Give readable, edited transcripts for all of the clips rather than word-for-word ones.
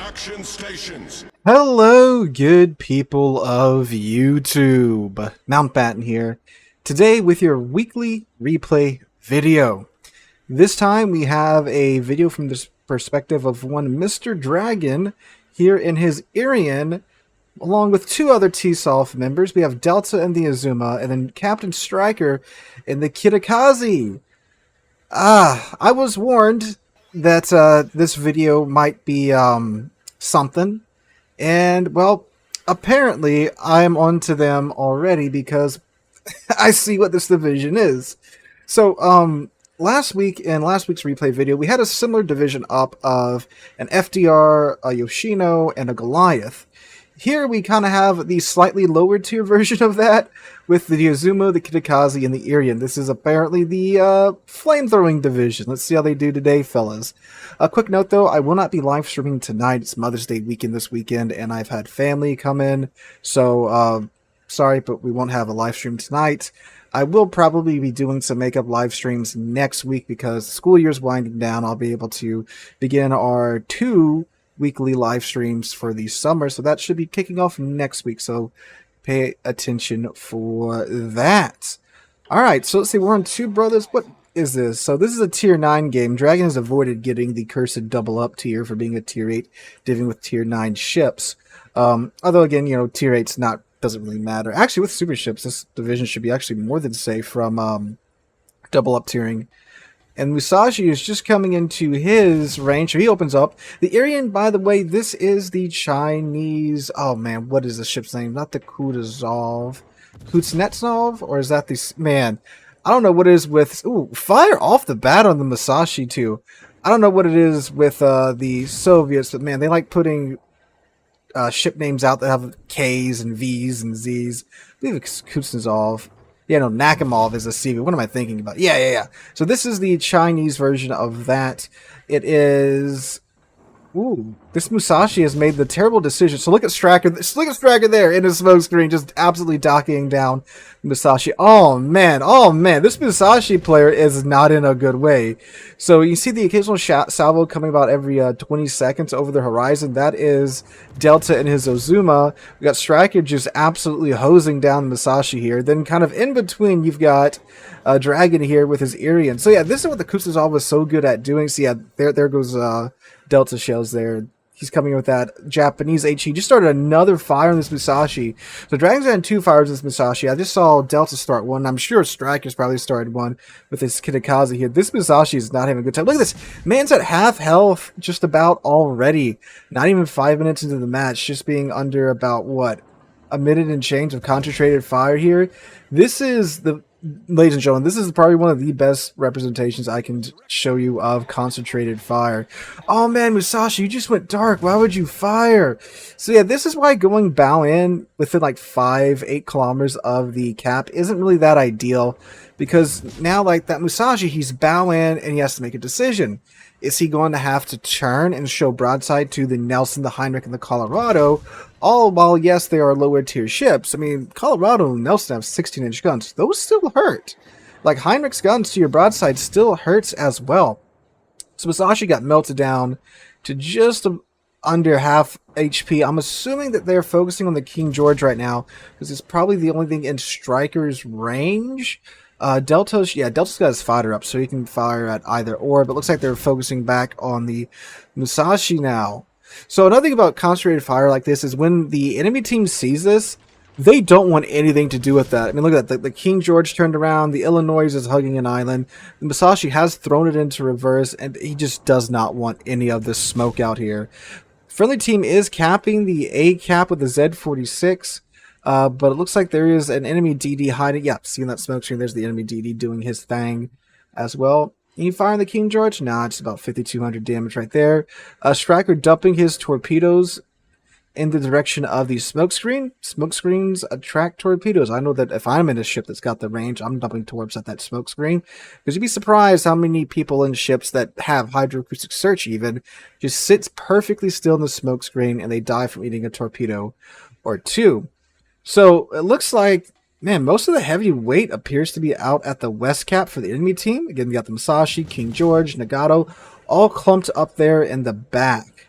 Extraction stations. Hello, good people of YouTube. Mountbatten here. Today with your weekly replay video. This time we have a video from the perspective of one Mr. Dragon here in his Irian, along with two other T-Solve members. We have Delta and the Azuma, and then Captain Striker and the Kitakazi. I was warned that this video might be something. And, well, apparently I'm onto them already because I see what this division is. So, last week, in last week's replay video, we had a similar division up of an FDR, a Yoshino, and a Goliath. Here we kind of have the slightly lower tier version of that with the Azuma, the Kitakazi, and the Irian. This is apparently the flamethrowing division. Let's see how they do today, fellas. A quick note, though, I will not be live streaming tonight. It's Mother's Day weekend this weekend, and I've had family come in. So, sorry, but we won't have a live stream tonight. I will probably be doing some makeup live streams next week because the school year's winding down. I'll be able to begin our 2 weekly live streams for the summer, so that should be kicking off next week, so pay attention for that. Alright, so let's see, we're on Two Brothers. What is this? So this is a tier 9 game. Dragon has avoided getting the cursed double up tier for being a tier 8, divvying with tier 9 ships. Although again, you know, tier 8's not, doesn't really matter. Actually, with super ships, this division should be actually more than safe from double up tiering. And Musashi is just coming into his range, so he opens up. The Irian, by the way, this is the Chinese... Oh, man, what is the ship's name? Not the Kutuzov. Kuznetsov? Or is that the... Man, I don't know what it is with... Ooh, fire off the bat on the Musashi, too. I don't know what it is with the Soviets, but, man, they like putting ship names out that have K's and V's and Z's. I believe it's Kuznetsov. Yeah, no, Nakamov is a CV. What am I thinking about? Yeah. So this is the Chinese version of that. It is... Ooh, this Musashi has made the terrible decision. So look at Striker. Look at Striker there in his smoke screen, just absolutely docking down Musashi. Oh man. This Musashi player is not in a good way. So you see the occasional salvo coming about every 20 seconds over the horizon. That is Delta and his Azuma. We got Striker just absolutely hosing down Musashi here. Then kind of in between, you've got Dragon here with his Irian. So yeah, this is what the Kuznetsov was so good at doing. So yeah, there goes Delta shells there. He's coming in with that Japanese HE. Just started another fire on this Musashi. So Dragon's had 2 fires on this Musashi. I just saw Delta start one. I'm sure Striker's probably started one with his Kitakazi here. This Musashi is not having a good time. Look at this. Man's at half health just about already. Not even 5 minutes into the match. Just being under about, what, a minute and change of concentrated fire here. This is the... Ladies and gentlemen, this is probably one of the best representations I can show you of concentrated fire. Oh man, Musashi, you just went dark. Why would you fire? So yeah, this is why going bow in within like 5-8 kilometers of the cap isn't really that ideal. Because now, like that Musashi, he's bow in and he has to make a decision. Is he going to have to turn and show broadside to the Nelson, the Heinrich, and the Colorado? All while, yes, they are lower tier ships. I mean, Colorado and Nelson have 16-inch guns. Those still hurt. Like, Heinrich's guns to your broadside still hurts as well. So Musashi got melted down to just under half HP. I'm assuming that they're focusing on the King George right now, because it's probably the only thing in Striker's range. Delta's got his fighter up, so he can fire at either or, but looks like they're focusing back on the Musashi now. So another thing about concentrated fire like this is when the enemy team sees this, they don't want anything to do with that. I mean, look at that. The King George turned around, the Illinois is hugging an island, the Musashi has thrown it into reverse, and he just does not want any of this smoke out here. Friendly team is capping the A cap with the Z46. But it looks like there is an enemy DD hiding. Yeah, seeing that smoke screen, there's the enemy DD doing his thing as well. Any fire on the King George? Nah, it's about 5,200 damage right there. Striker dumping his torpedoes in the direction of the smoke screen. Smoke screens attract torpedoes. I know that if I'm in a ship that's got the range, I'm dumping torps at that smoke screen. Because you'd be surprised how many people in ships that have hydroacoustic search even just sits perfectly still in the smoke screen and they die from eating a torpedo or two. So it looks like, man, most of the heavy weight appears to be out at the west cap for the enemy team. Again, we got the Musashi, King George, Nagato, all clumped up there in the back.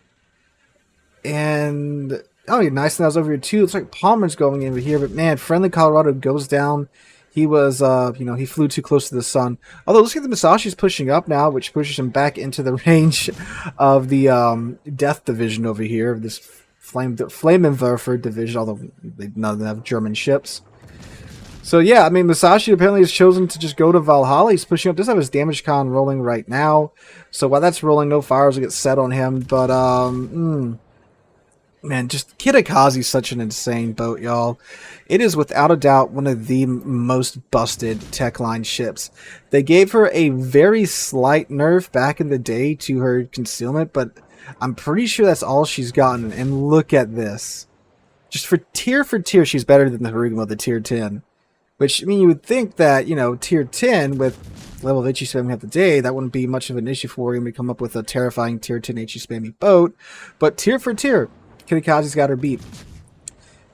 And oh, nice. That was over here too. Looks like Palmer's going over here, but man, friendly Colorado goes down. He was, he flew too close to the sun. Although, looks like the Musashi's pushing up now, which pushes him back into the range of the Death Division over here. This Flammenwerfer division, although none of them have German ships. So yeah, I mean, Musashi apparently has chosen to just go to Valhalla. He's pushing up. Does have his damage con rolling right now. So while that's rolling, no fires will get set on him. But man, just Kitakaze's such an insane boat, y'all. It is without a doubt one of the most busted tech line ships. They gave her a very slight nerf back in the day to her concealment, but I'm pretty sure that's all she's gotten. And look at this. Just for tier, she's better than the Harugamo, the tier 10. Which, I mean, you would think that, you know, tier 10 with level of HE spamming half the day, that wouldn't be much of an issue for him to come up with a terrifying tier 10 HE spammy boat. But tier for tier, Kitakaze's got her beat.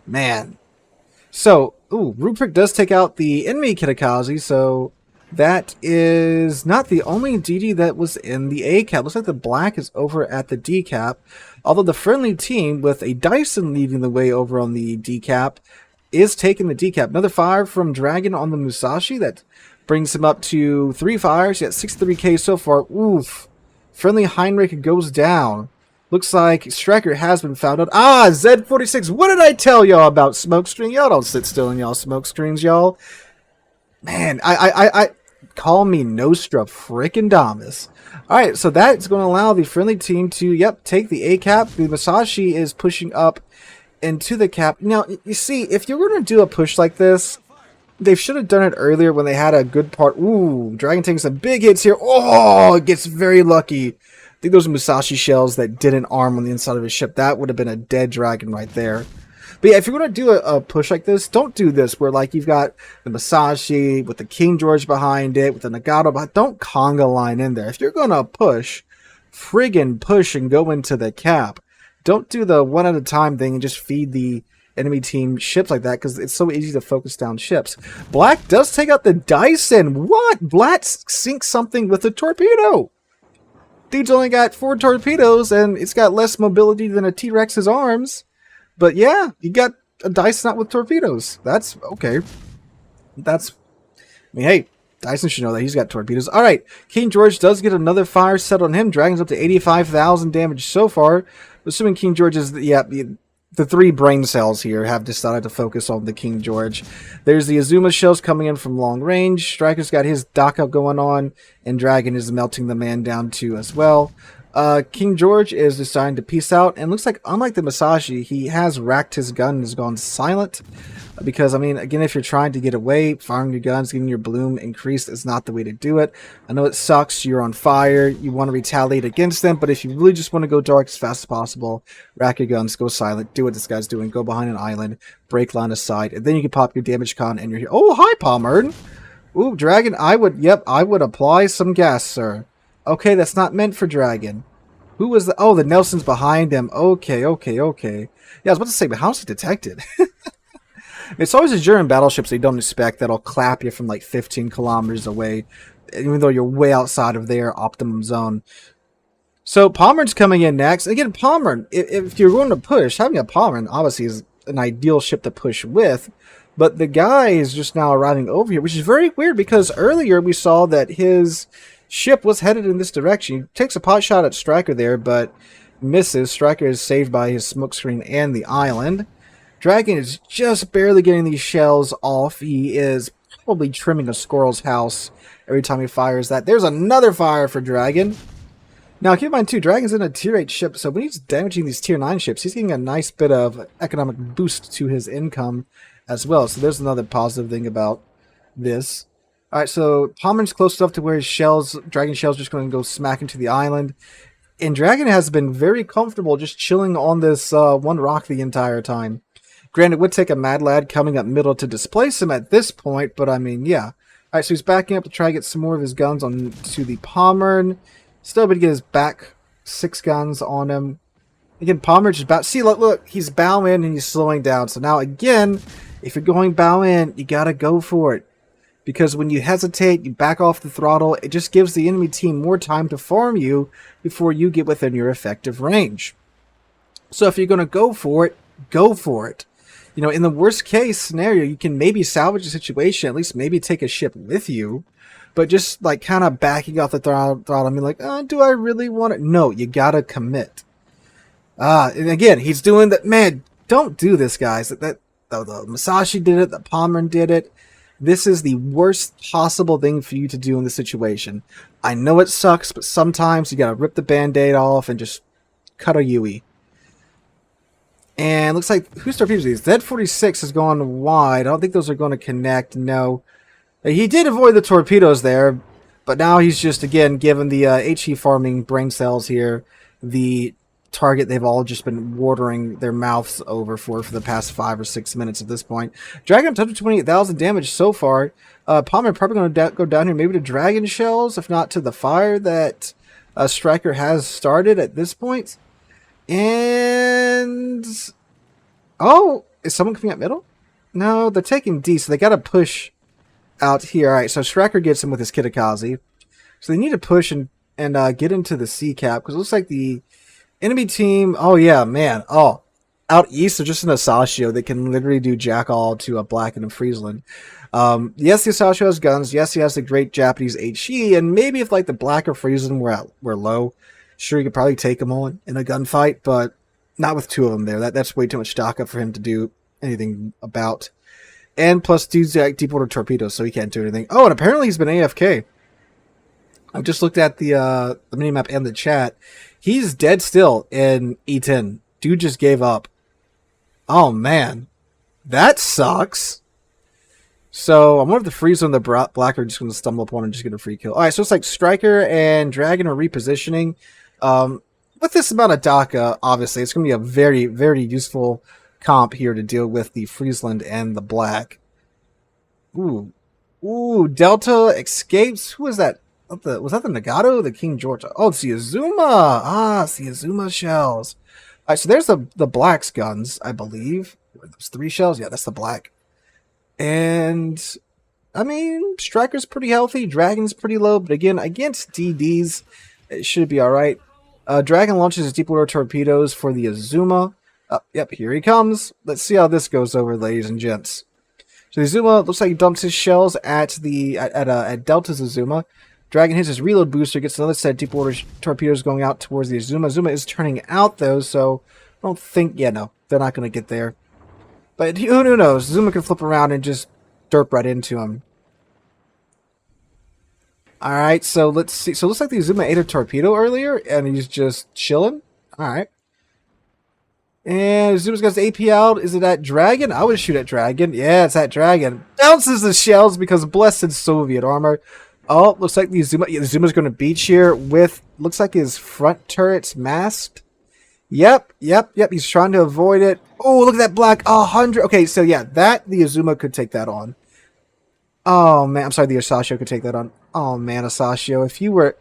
Man. So, Ruprecht does take out the enemy Kitakaze, so that is not the only DD that was in the A cap. Looks like the black is over at the D cap, although the friendly team with a Dyson leading the way over on the D cap is taking the D cap. Another fire from Dragon on the Musashi that brings him up to 3 fires. He got 63k so far. Oof. Friendly Heinrich goes down. Looks like Striker has been found out. Ah, Z46. What did I tell y'all about smokescreen? Y'all don't sit still in y'all smokescreens, y'all. Man, I call me Nostra frickin' Damas. Alright, so that's going to allow the friendly team to, take the A cap. The Musashi is pushing up into the cap. Now, you see, if you're going to do a push like this, they should have done it earlier when they had a good part. Ooh, Dragon taking some big hits here. Oh, it gets very lucky. I think those are Musashi shells that didn't arm on the inside of his ship. That would have been a dead Dragon right there. But yeah, if you're going to do a push like this, don't do this where, like, you've got the Musashi with the King George behind it, with the Nagato behind. Don't conga line in there. If you're going to push, friggin' push and go into the cap. Don't do the one at a time thing and just feed the enemy team ships like that, because it's so easy to focus down ships. Black does take out the Dyson. What? Black sinks something with a torpedo. Dude's only got 4 torpedoes, and it's got less mobility than a T-Rex's arms. But yeah, you got a Dyson out with torpedoes. That's okay. I mean, hey, Dyson should know that he's got torpedoes. All right, King George does get another fire set on him. Dragon's up to 85,000 damage so far. Assuming King George is, the 3 brain cells here have decided to focus on the King George. There's the Azuma shells coming in from long range. Striker's got his Daka going on, and Dragon is melting the man down too as well. King George is deciding to peace out, and looks like, unlike the Musashi, he has racked his gun and has gone silent. Because, I mean, again, if you're trying to get away, firing your guns, getting your bloom increased is not the way to do it. I know it sucks, you're on fire, you want to retaliate against them, but if you really just want to go dark as fast as possible, rack your guns, go silent, do what this guy's doing, go behind an island, break line of sight, and then you can pop your damage con and you're here. Oh, hi, Palmer. Ooh, Dragon, I would apply some gas, sir. Okay, that's not meant for Dragon. Who was the... Oh, the Nelson's behind him. Okay. Yeah, I was about to say, but how's he detected? It's always the German battleships they don't expect that'll clap you from like 15 kilometers away, even though you're way outside of their optimum zone. So Palmer's coming in next. Again, Palmer, if you're going to push, having a Palmer obviously is an ideal ship to push with, but the guy is just now arriving over here, which is very weird because earlier we saw that his ship was headed in this direction. He takes a pot shot at Striker there, but misses. Striker is saved by his smokescreen and the island. Dragon is just barely getting these shells off. He is probably trimming a squirrel's house every time he fires that. There's another fire for Dragon. Now, keep in mind, too, Dragon's in a tier 8 ship, so when he's damaging these tier 9 ships, he's getting a nice bit of economic boost to his income as well. So there's another positive thing about this. Alright, so Palmer's close enough to where his shells, Dragon shells, just going to go smack into the island. And Dragon has been very comfortable just chilling on this one rock the entire time. Granted, it would take a Mad Lad coming up middle to displace him at this point, but I mean, yeah. Alright, so he's backing up to try to get some more of his guns on to the Palmer. Still able to get his back 6 guns on him. Again, Palmer just bow. See, look, he's bow in and he's slowing down. So now, again, if you're going bow in, you gotta go for it. Because when you hesitate, you back off the throttle, it just gives the enemy team more time to farm you before you get within your effective range. So if you're going to go for it, go for it. You know, in the worst case scenario, you can maybe salvage the situation, at least maybe take a ship with you. But just like kind of backing off the throttle, I mean, like, do I really want it? No, you gotta commit. And again, he's doing that. Man, don't do this, guys. The Musashi did it. The Pommern did it. This is the worst possible thing for you to do in this situation. I know it sucks, but sometimes you gotta rip the band-aid off and just cut a Yui. And looks like, whose torpedoes are these? Z-46 has gone wide. I don't think those are going to connect. No. He did avoid the torpedoes there, but now he's just, again, given the HE farming brain cells here the target they've all just been watering their mouths over for the past 5 or 6 minutes at this point. Dragon up to 28,000 damage so far. Palmer probably going to go down here maybe to Dragon Shells, if not to the fire that Striker has started at this point. And... oh, is someone coming up middle? No, they're taking D, so they got to push out here. All right, so Striker gets him with his Kitakaze. So they need to push and get into the C cap, because it looks like the enemy team... oh, yeah, man. Oh, out east, they're just an Asashio. They can literally do jack all to a Black and a Friesland. Yes, the Asashio has guns. Yes, he has the great Japanese HE, and maybe if like the Black or Friesland were low, sure, you could probably take them on in a gunfight, but not with 2 of them there. That's way too much stock up for him to do anything about. And plus, dude's like deep water torpedoes, so he can't do anything. Oh, and apparently he's been AFK. I just looked at the minimap and the chat. He's dead still in E10. Dude just gave up. Oh, man. That sucks. So, I wonder if the Freeze and the Black are just going to stumble upon and just get a free kill. Alright, so it's like Striker and Dragon are repositioning. With this amount of DACA, obviously, it's going to be a very, very useful comp here to deal with the Friesland and the Black. Ooh. Ooh, Delta escapes. Who was that? Was that the Nagato? The King George? Oh, it's the Azuma. Ah, it's the Azuma shells. Alright, so there's the Black's guns, I believe. Those 3 shells? Yeah, that's the Black. And, I mean, Striker's pretty healthy. Dragon's pretty low. But again, against DDs, it should be alright. Dragon launches his deep water torpedoes for the Azuma. Yep, here he comes. Let's see how this goes over, ladies and gents. So the Azuma looks like he dumps his shells at Delta's Azuma. Dragon hits his reload booster, gets another set of deep water torpedoes going out towards the Azuma. Azuma is turning out though, so I don't think... yeah, no, they're not going to get there. But who knows? Azuma can flip around and just derp right into him. Alright, so let's see. So it looks like the Azuma ate a torpedo earlier, and he's just chilling. Alright. And Azuma's got his AP out. Is it that Dragon? I would shoot at Dragon. Yeah, it's that Dragon. Bounces the shells because blessed Soviet armor. Oh, looks like the Azuma... yeah, the Azuma's going to beach here with... looks like his front turret's masked. Yep. He's trying to avoid it. Oh, look at that Black. 100. Okay, so yeah, the Azuma could take that on. Oh, man. I'm sorry, the Asashio could take that on. Oh, man, Asashio. If you were...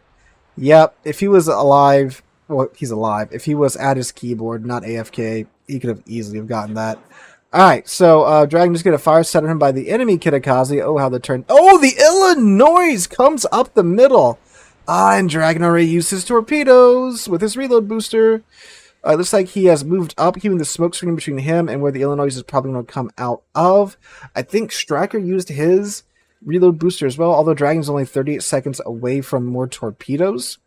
yep, if he was alive... well, he's alive. If he was at his keyboard, not AFK, he could have easily have gotten that. Alright, so Dragon just get a fire set on him by the enemy Kitakaze. Oh, how the turn... oh, the Illinois comes up the middle. And Dragon already used his torpedoes with his reload booster. Looks like he has moved up, keeping the smoke screen between him and where the Illinois is probably going to come out of. I think Striker used his reload booster as well, although Dragon's only 38 seconds away from more torpedoes.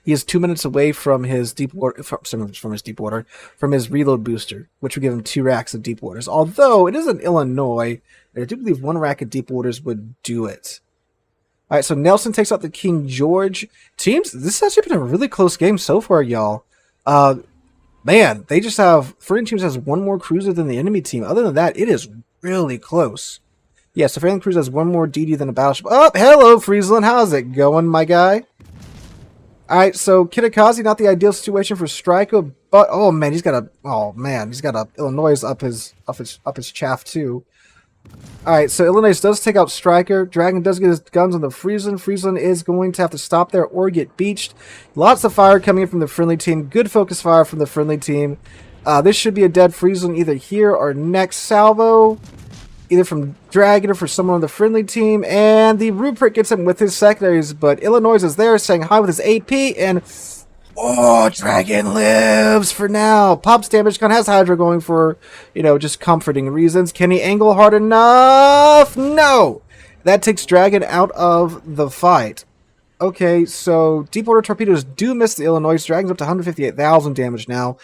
He is 2 minutes away from his deep water, from his reload booster, which would give him 2 racks of deep waters. Although it is an Illinois, I do believe 1 rack of deep waters would do it. All right, so Nelson takes out the King George. Teams, this has actually been a really close game so far, y'all. Man, they just have... Friendly teams has 1 more cruiser than the enemy team. Other than that, it is really close. Yeah, so Friendly cruiser has 1 more DD than a battleship. Oh, hello, Friesland. How's it going, my guy? Alright, so Kitakaze, not the ideal situation for Striker, but... oh, man, he's got a... oh, man, he's got a Illinois up his chaff, too. Alright, so Illinois does take out Striker. Dragon does get his guns on the Friesland. Friesland is going to have to stop there or get beached. Lots of fire coming in from the friendly team. Good focus fire from the friendly team. This should be a dead Friesland either here or next salvo. Either from Dragon or for someone on the friendly team. And the Rupert gets him with his secondaries, but Illinois is there saying hi with his AP, and Oh, Dragon lives for now. Pops damage gun has Hydra going for, just comforting reasons. Can he angle hard enough? No! That takes Dragon out of the fight. Okay, so deep water torpedoes do miss the Illinois. Dragon's up to 158,000 damage now.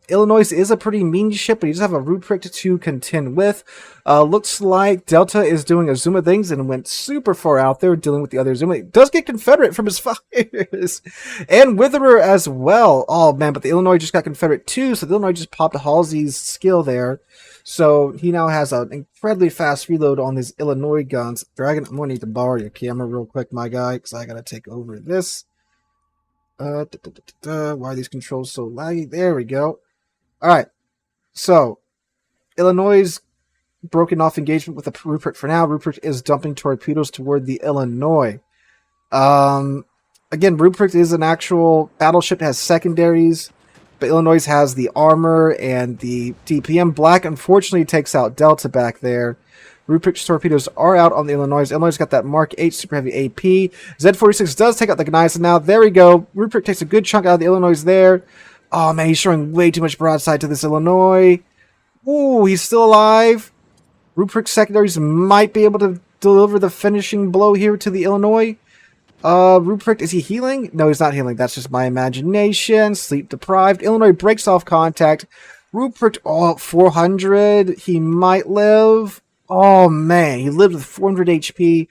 Illinois is a pretty mean ship, but he does have a Ruprecht to contend with. Looks like Delta is doing Azuma things and went super far out there dealing with the other Azuma. He does get Confederate from his fires. And Witherer as well. Oh, man, but the Illinois just got Confederate too, so the Illinois just popped Halsey's skill there. So he now has an incredibly fast reload on his Illinois guns. Dragon, I'm going to need to borrow your camera real quick, my guy, because I got to take over this. Why are these controls so laggy? There we go. All right, so Illinois broken off engagement with the Rupert for now. Rupert is dumping torpedoes toward the Illinois. Again, Rupert is an actual battleship, has secondaries, but Illinois has the armor and the DPM. Black unfortunately takes out Delta back there. Rupert's torpedoes are out on the Illinois. Illinois got that Mark 8 super heavy AP. Z-46 does take out the Gneiss, and now there we go. Rupert takes a good chunk out of the Illinois there. Oh, man, he's showing way too much broadside to this Illinois. Ooh, he's still alive. Rupert's secondaries might be able to deliver the finishing blow here to the Illinois. Ruprecht, is he healing? No, he's not healing. That's just my imagination. Sleep deprived. Illinois breaks off contact. Ruprecht, 400. He might live. Oh, man, he lived with 400 HP.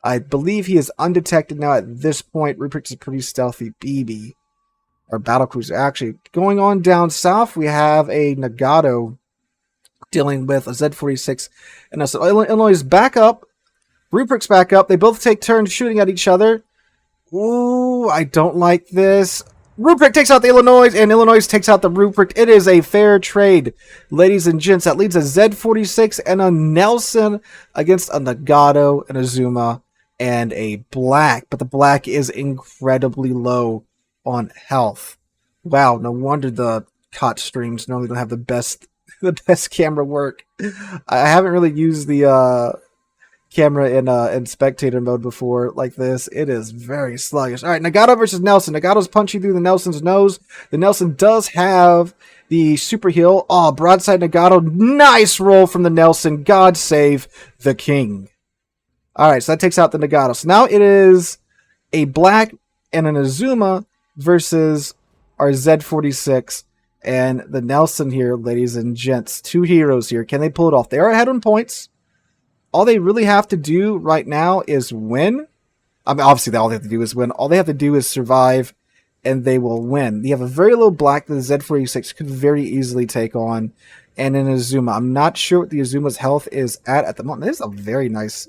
I believe he is undetected now at this point. Ruprecht is a pretty stealthy BB. Or battlecruiser. Actually, going on down south, we have a Nagato dealing with a Z-46. And so Illinois is back up. Rupert's back up. They both take turns shooting at each other. Ooh, I don't like this. Rupert takes out the Illinois, and Illinois takes out the Rupert. It is a fair trade, ladies and gents. That leads a Z-46 and a Nelson against a Nagato, an Azuma, and a Black. But the Black is incredibly low on health. Wow, no wonder the COT streams normally don't have the best camera work. I haven't really used the camera in spectator mode before like this. It is very sluggish. All right, Nagato versus Nelson. Nagato's punching through the Nelson's nose. The Nelson does have the super heal. Oh, broadside Nagato. Nice roll from the Nelson. God save the king. All right, so that takes out the Nagato. So now it is a Black and an Azuma versus our Z-46 and the Nelson here, ladies and gents. Two heroes here. Can they pull it off? They are ahead on points. All they really have to do right now is win. I mean, obviously, all they have to do is win. All they have to do is survive, and they will win. You have a very low Black that the Z-46 could very easily take on, and an Azuma. I'm not sure what the Azuma's health is at the moment. This is a very nice...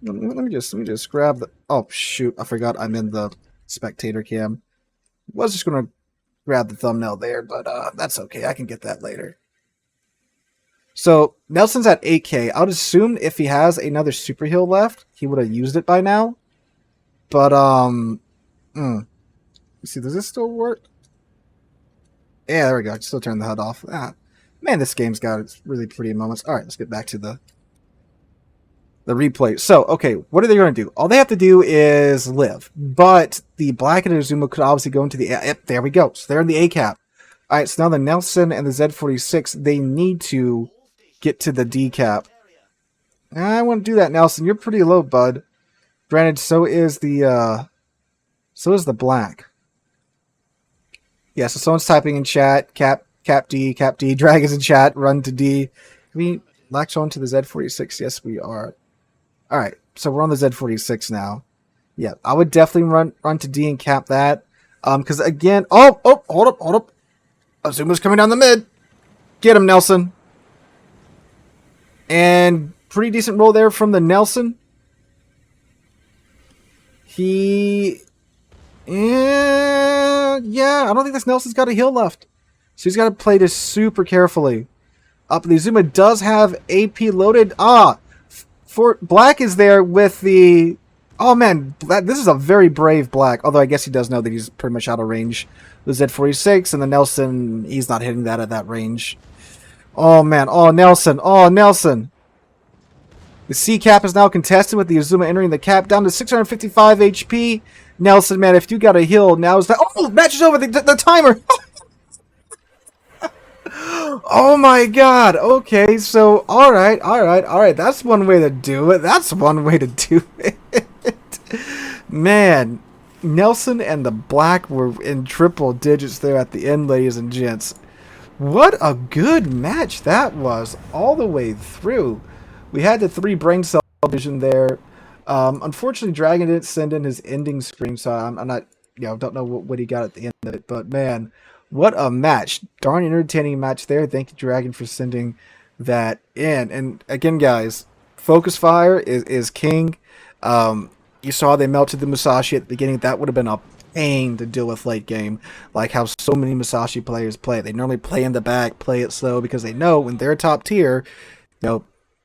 Let me just grab the... Oh, shoot. I forgot I'm in the spectator cam. Was just going to grab the thumbnail there, but that's okay. I can get that later. So, Nelson's at 8k. I would assume if he has another super heal left, he would have used it by now. But, let's see, does this still work? Yeah, there we go. I can still turn the HUD off. Man, this game's got its really pretty moments. Alright, let's get back to the replay. So, okay, what are they going to do? All they have to do is live. But the Black and Azuma could obviously go into the... Yep, there we go. So they're in the A cap. Alright, so now the Nelson and the Z-46, they need to get to the D cap. I want to do that, Nelson. You're pretty low, bud. Granted, so is the Black. Yeah, so someone's typing in chat, cap D, Dragon's in chat, run to D. Can we latch on to the Z-46? Yes, we are. Alright, so we're on the Z-46 now. Yeah, I would definitely run to D and cap that. Because again... Oh, hold up. Azuma's coming down the mid. Get him, Nelson. And pretty decent roll there from the Nelson. Yeah, I don't think this Nelson's got a heal left. So he's got to play this super carefully. The Azuma does have AP loaded. For Black is there with the... Oh, man, this is a very brave Black. Although I guess he does know that he's pretty much out of range. The Z-46 and the Nelson, he's not hitting that at that range. Oh, man. Oh, Nelson. The C cap is now contested with the Azuma entering the cap down to 655 HP. Nelson, man, if you got a heal, now is that... Oh, match is over. The timer. Oh my god. Okay, so all right. That's one way to do it. Man, Nelson and the black were in triple digits there at the end, ladies and gents. What a good match that was all the way through. We had the 3 brain cell vision there. Unfortunately, Dragon didn't send in his ending screen, so I'm not, don't know what he got at the end of it. But man, what a match. Darn entertaining match there. Thank you, Dragon, for sending that in. And again, guys, focus fire is king. You saw they melted the Musashi at the beginning. That would have been a pain to deal with late game, like how so many Musashi players play. They normally play in the back, play it slow, because they know when they're top tier,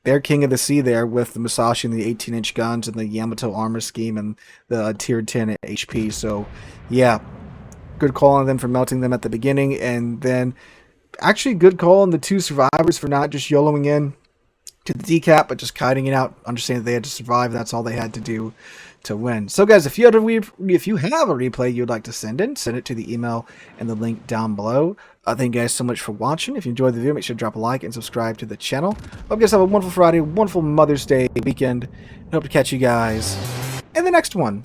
they're king of the sea there with the Musashi and the 18-inch guns and the Yamato armor scheme and the tier 10 HP. So, yeah, good call on them for melting them at the beginning, and then actually good call on the 2 survivors for not just YOLOing in to the decap, but just kiting it out, understanding they had to survive. That's all they had to do to win. So guys, if you have a replay you'd like to send in, send it to the email and the link down below. Thank you guys so much for watching. If you enjoyed the video, make sure to drop a like and subscribe to the channel. Hope you guys have a wonderful Friday, wonderful Mother's Day weekend, and hope to catch you guys in the next one.